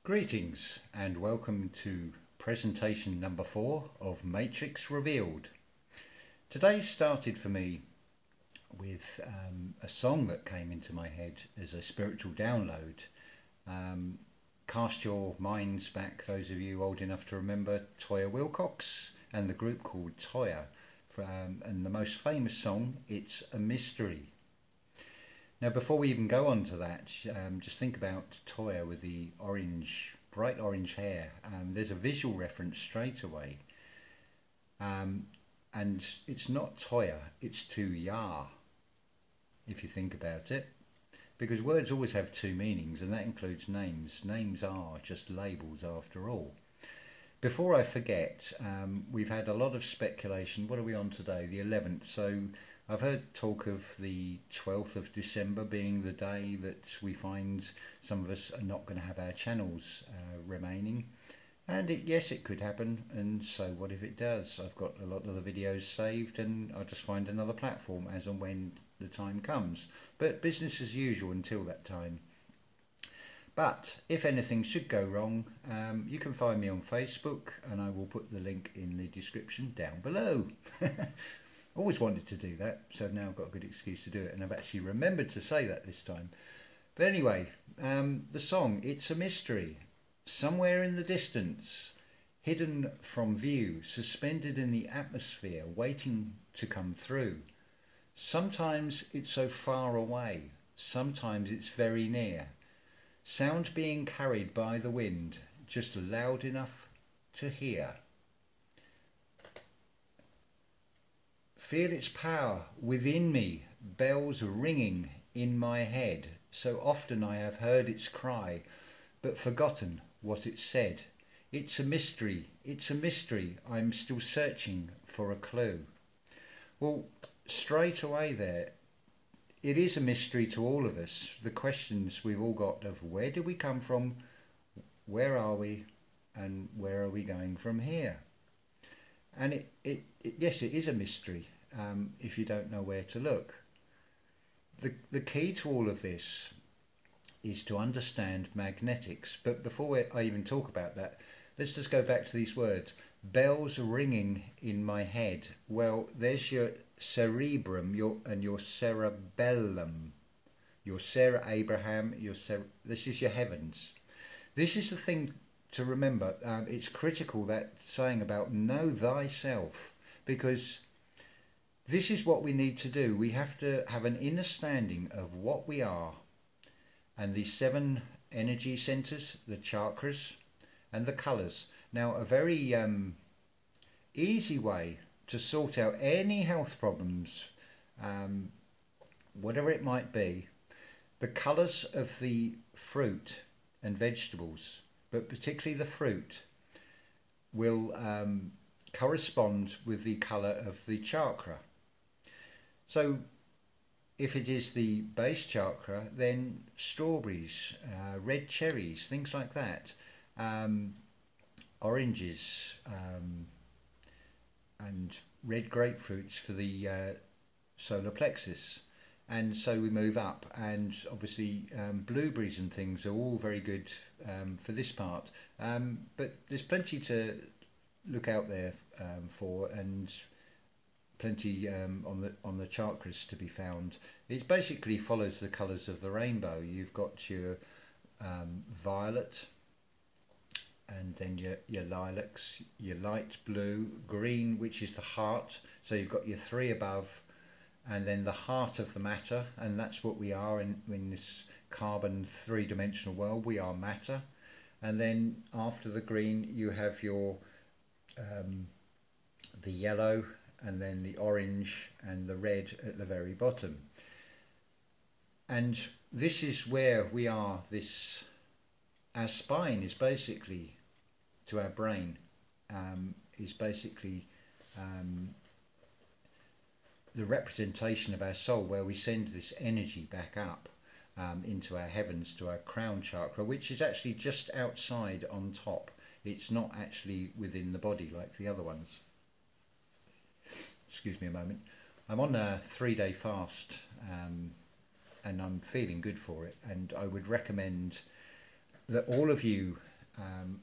Greetings and welcome to presentation number 4 of Matrix Revealed. Today started for me with a song that came into my head as a spiritual download. Cast your minds back, those of you old enough to remember Toyah Willcox and the group called Toyah, and the most famous song, It's a Mystery. Now, before we even go on to that, just think about Toyah with the bright orange hair. There's a visual reference straight away. And it's not Toyah, it's to Yah, if you think about it. Because words always have two meanings, and that includes names. Names are just labels after all. Before I forget, we've had a lot of speculation. What are we on today? The 11th. So I've heard talk of the 12th of December being the day that we find some of us are not going to have our channels remaining. And yes, it could happen, and so what if it does? I've got a lot of the videos saved and I'll just find another platform as and when the time comes. But business as usual until that time. But if anything should go wrong, you can find me on Facebook, and I will put the link in the description down below. Always wanted to do that, so now I've got a good excuse to do it, and I've actually remembered to say that this time. But anyway, the song, It's a Mystery. Somewhere in the distance, hidden from view, suspended in the atmosphere, waiting to come through. Sometimes it's so far away, sometimes it's very near. Sound being carried by the wind, just loud enough to hear. Feel its power within me, bells ringing in my head. So often I have heard its cry, but forgotten what it said. It's a mystery, I'm still searching for a clue. Well, straight away there, it is a mystery to all of us. The questions we've all got of where do we come from, where are we, and where are we going from here? And yes, it is a mystery if you don't know where to look. The key to all of this is to understand magnetics. But before I even talk about that, let's just go back to these words. Bells ringing in my head. Well, there's your cerebrum, your cerebellum, your Sarah Abraham, this is your heavens. This is the thing to remember. It's critical, that saying about know thyself, because this is what we need to do. We have to have an understanding of what we are, and the 7 energy centers, the chakras, and the colors. Now, a very easy way to sort out any health problems, whatever it might be, the colors of the fruit and vegetables, but particularly the fruit, will correspond with the color of the chakra. So if it is the base chakra, then strawberries, red cherries, things like that, oranges, and red grapefruits for the solar plexus. And so we move up, and obviously blueberries and things are all very good for this part. But there's plenty to look out there for, and plenty on the chakras to be found. It basically follows the colours of the rainbow. You've got your violet, and then your lilacs, your light blue, green, which is the heart. So you've got your 3 above, and then the heart of the matter, and that's what we are in this carbon 3-dimensional world. We are matter. And then after the green, you have your the yellow, and then the orange and the red at the very bottom. And this is where we are. Our spine is basically, to our brain, is basically the representation of our soul, where we send this energy back up into our heavens, to our crown chakra, which is actually just outside on top. It's not actually within the body like the other ones. Excuse me a moment. I'm on a 3-day fast, and I'm feeling good for it, and I would recommend that all of you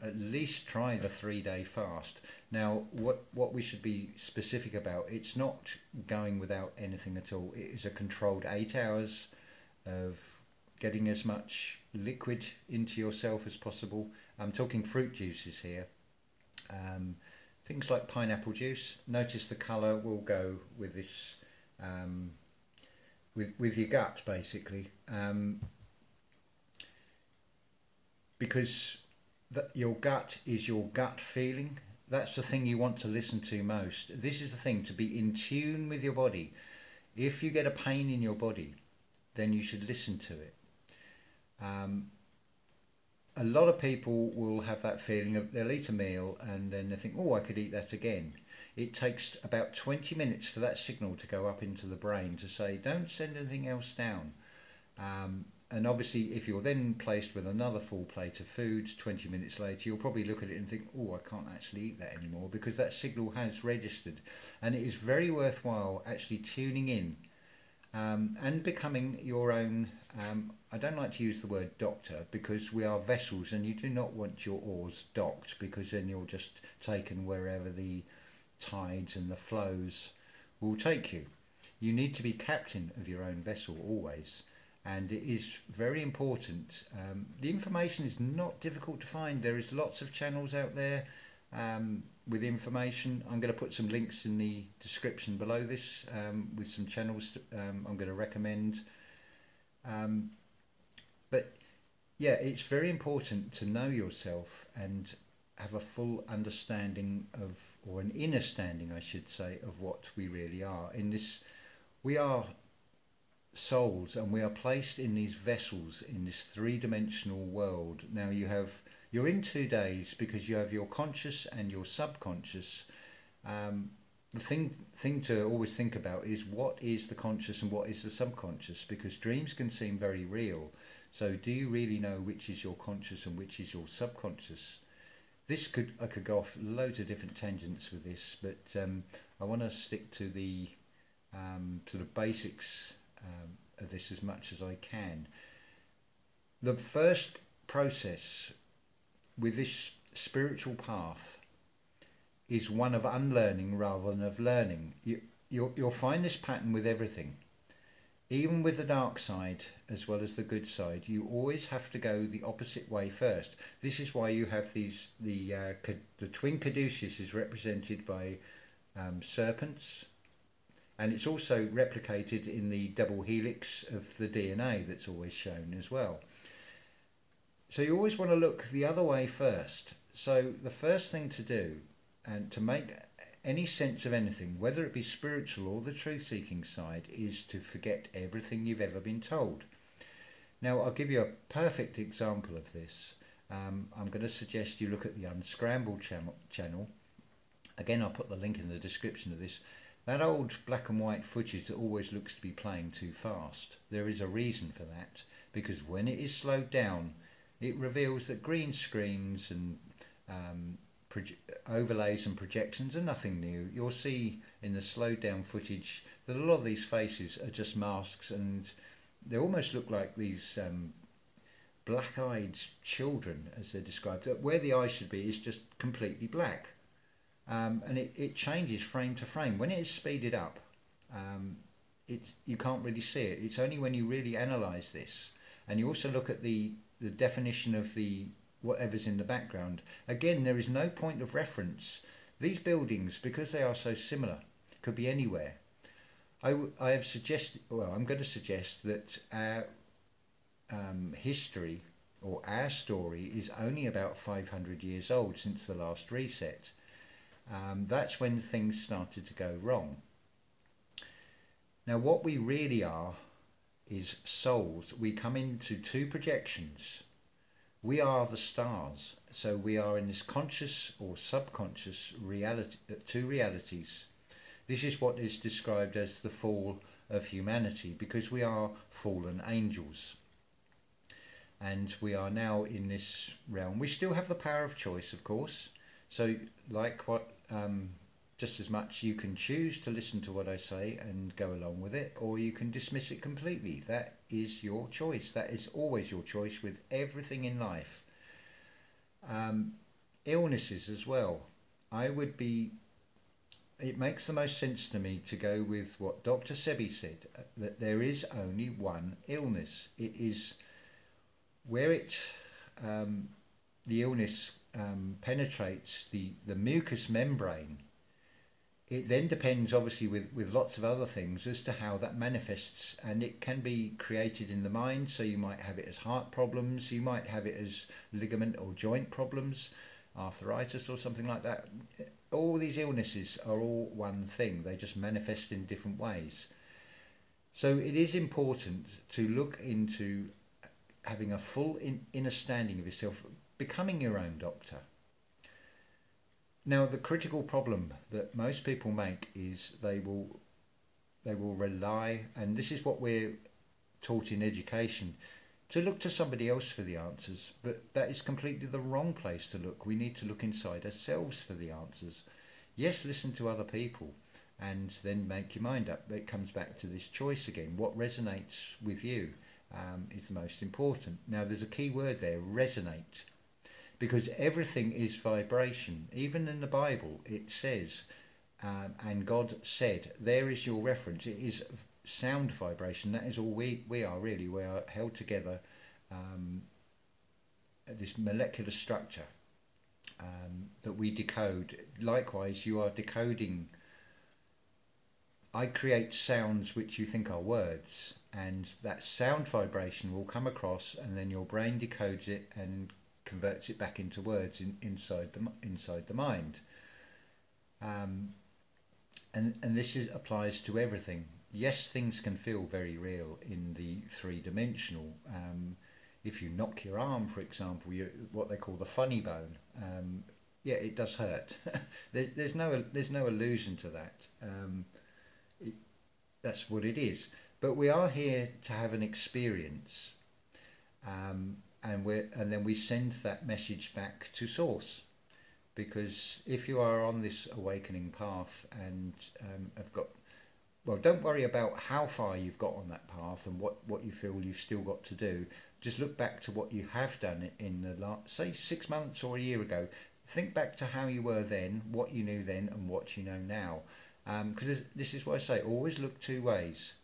at least try the 3-day fast. Now, what we should be specific about, it's not going without anything at all. It is a controlled 8 hours of getting as much liquid into yourself as possible. I'm talking fruit juices here. Things like pineapple juice. Notice the colour will go with this, with your gut, basically, because your gut is your gut feeling. That's the thing you want to listen to most. This is the thing, to be in tune with your body. If you get a pain in your body, then you should listen to it. A lot of people will have that feeling of they'll eat a meal and then they think, oh, I could eat that again. It takes about 20 minutes for that signal to go up into the brain to say, don't send anything else down. And obviously, if you're then placed with another full plate of food 20 minutes later, you'll probably look at it and think, oh, I can't actually eat that anymore, because that signal has registered. And it is very worthwhile actually tuning in and becoming your own, I don't like to use the word doctor, because we are vessels and you do not want your oars docked, because then you're just taken wherever the tides and the flows will take you. You need to be captain of your own vessel always. And it is very important. The information is not difficult to find. There is lots of channels out there with information. I'm going to put some links in the description below this with some channels I'm going to recommend. But yeah, it's very important to know yourself and have a full understanding of, or an inner standing, I should say, of what we really are. In this, we are souls, and we are placed in these vessels in this three-dimensional world. Now you're in 2 days because you have your conscious and your subconscious. The thing to always think about is, what is the conscious and what is the subconscious, because dreams can seem very real. So do you really know which is your conscious and which is your subconscious? I could go off loads of different tangents with this, but I want to stick to the basics of this as much as I can. The first process with this spiritual path is one of unlearning rather than of learning. You'll find this pattern with everything. Even with the dark side as well as the good side, you always have to go the opposite way first. This is why you have the twin caduceus is represented by serpents, and it's also replicated in the double helix of the DNA that's always shown as well. So you always want to look the other way first. So the first thing to do, and to make any sense of anything, whether it be spiritual or the truth-seeking side, is to forget everything you've ever been told. Now, I'll give you a perfect example of this. I'm going to suggest you look at the Unscrambled channel. Again, I'll put the link in the description of this. That old black and white footage that always looks to be playing too fast, there is a reason for that, because when it is slowed down, it reveals that green screens and overlays and projections are nothing new. You'll see in the slowed down footage that a lot of these faces are just masks, and they almost look like these black-eyed children, as they're described. Where the eyes should be is just completely black. And it changes frame to frame. When it is speeded up, you can't really see it. It's only when you really analyse this, and you also look at the definition of the whatever's in the background. Again, there is no point of reference. These buildings, because they are so similar, could be anywhere. I'm going to suggest that our history, or our story, is only about 500 years old, since the last reset. That's when things started to go wrong. Now, what we really are is souls. We come into two projections. We are the stars. So we are in this conscious or subconscious reality, two realities. This is what is described as the fall of humanity, because we are fallen angels. And we are now in this realm. We still have the power of choice, of course. So just as much, you can choose to listen to what I say and go along with it, or you can dismiss it completely. That is your choice. That is always your choice with everything in life. Illnesses as well. I would be, it makes the most sense to me to go with what Dr. Sebi said, that there is only one illness. It is where the illness penetrates the mucous membrane. It then depends, obviously, with lots of other things as to how that manifests, and it can be created in the mind. So you might have it as heart problems, you might have it as ligament or joint problems, arthritis or something like that. All these illnesses are all one thing, they just manifest in different ways. So it is important to look into having a full understanding of yourself, becoming your own doctor. Now, the critical problem that most people make is they will rely, and this is what we're taught in education, to look to somebody else for the answers, but that is completely the wrong place to look. We need to look inside ourselves for the answers. Yes, listen to other people and then make your mind up. It comes back to this choice again. What resonates with you is the most important. Now, there's a key word there, resonate. Because everything is vibration. Even in the Bible it says, and God said, there is your reference. It is sound vibration. That is all we are really. We are held together, this molecular structure that we decode. Likewise, you are decoding. I create sounds which you think are words, and that sound vibration will come across, and then your brain decodes it and converts it back into words inside the mind, and this applies to everything. Yes, things can feel very real in the three-dimensional. If you knock your arm, for example, what they call the funny bone, yeah, it does hurt. There's no illusion to that. That's what it is. But we are here to have an experience. And then we send that message back to source, because if you are on this awakening path and have got, well, don't worry about how far you've got on that path and what you feel you've still got to do. Just look back to what you have done in the last, say, 6 months or a year ago. Think back to how you were then, what you knew then, and what you know now. Because this is what I say, always look two ways,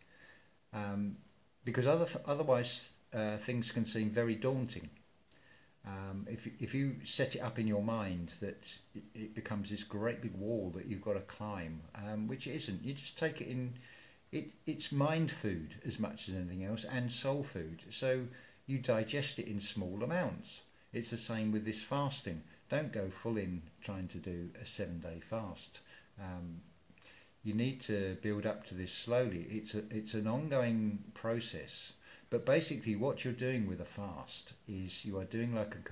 because otherwise things can seem very daunting. If you set it up in your mind that it becomes this great big wall that you've got to climb, which it isn't. You just take it in. It's mind food as much as anything else, and soul food. So you digest it in small amounts. It's the same with this fasting. Don't go full in trying to do a 7-day fast. You need to build up to this slowly. It's an ongoing process. But basically what you're doing with a fast is you are doing like a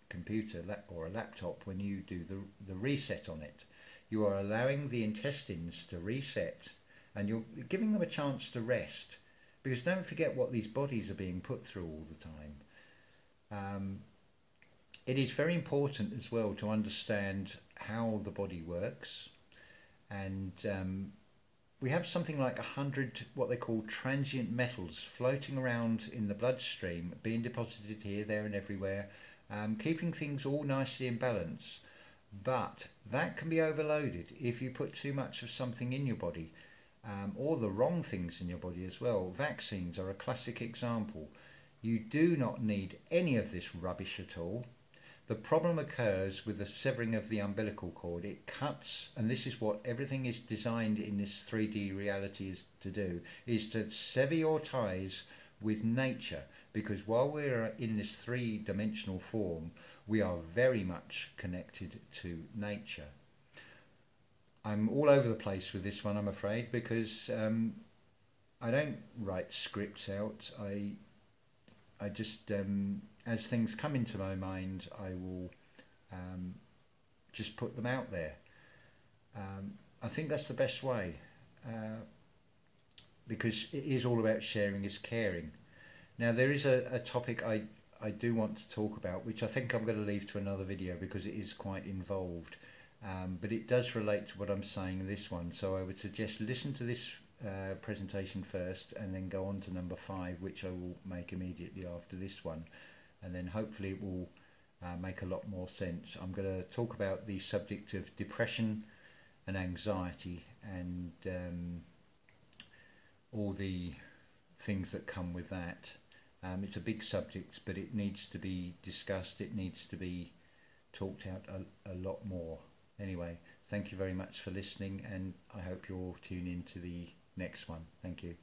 computer or a laptop when you do the reset on it. You are allowing the intestines to reset, and you're giving them a chance to rest, because don't forget what these bodies are being put through all the time. It is very important as well to understand how the body works, and we have something like 100 what they call transient metals floating around in the bloodstream, being deposited here, there and everywhere, keeping things all nicely in balance. But that can be overloaded if you put too much of something in your body, or the wrong things in your body as well. Vaccines are a classic example. You do not need any of this rubbish at all. The problem occurs with the severing of the umbilical cord. It cuts, and this is what everything is designed in this 3D reality is to do, is to sever your ties with nature, because while we're in this three-dimensional form, we are very much connected to nature. I'm all over the place with this one, I'm afraid, because I don't write scripts out. I just, as things come into my mind, I will just put them out there. I think that's the best way, because it is all about sharing is caring. Now, there is a topic I do want to talk about, which I think I'm going to leave to another video because it is quite involved, but it does relate to what I'm saying in this one. So I would suggest listen to this presentation first and then go on to number 5, which I will make immediately after this one, and then hopefully it will make a lot more sense. I'm going to talk about the subject of depression and anxiety, and all the things that come with that. It's a big subject, but it needs to be discussed. It needs to be talked out a lot more. Anyway, thank you very much for listening, and I hope you'll tune in to the next one. Thank you.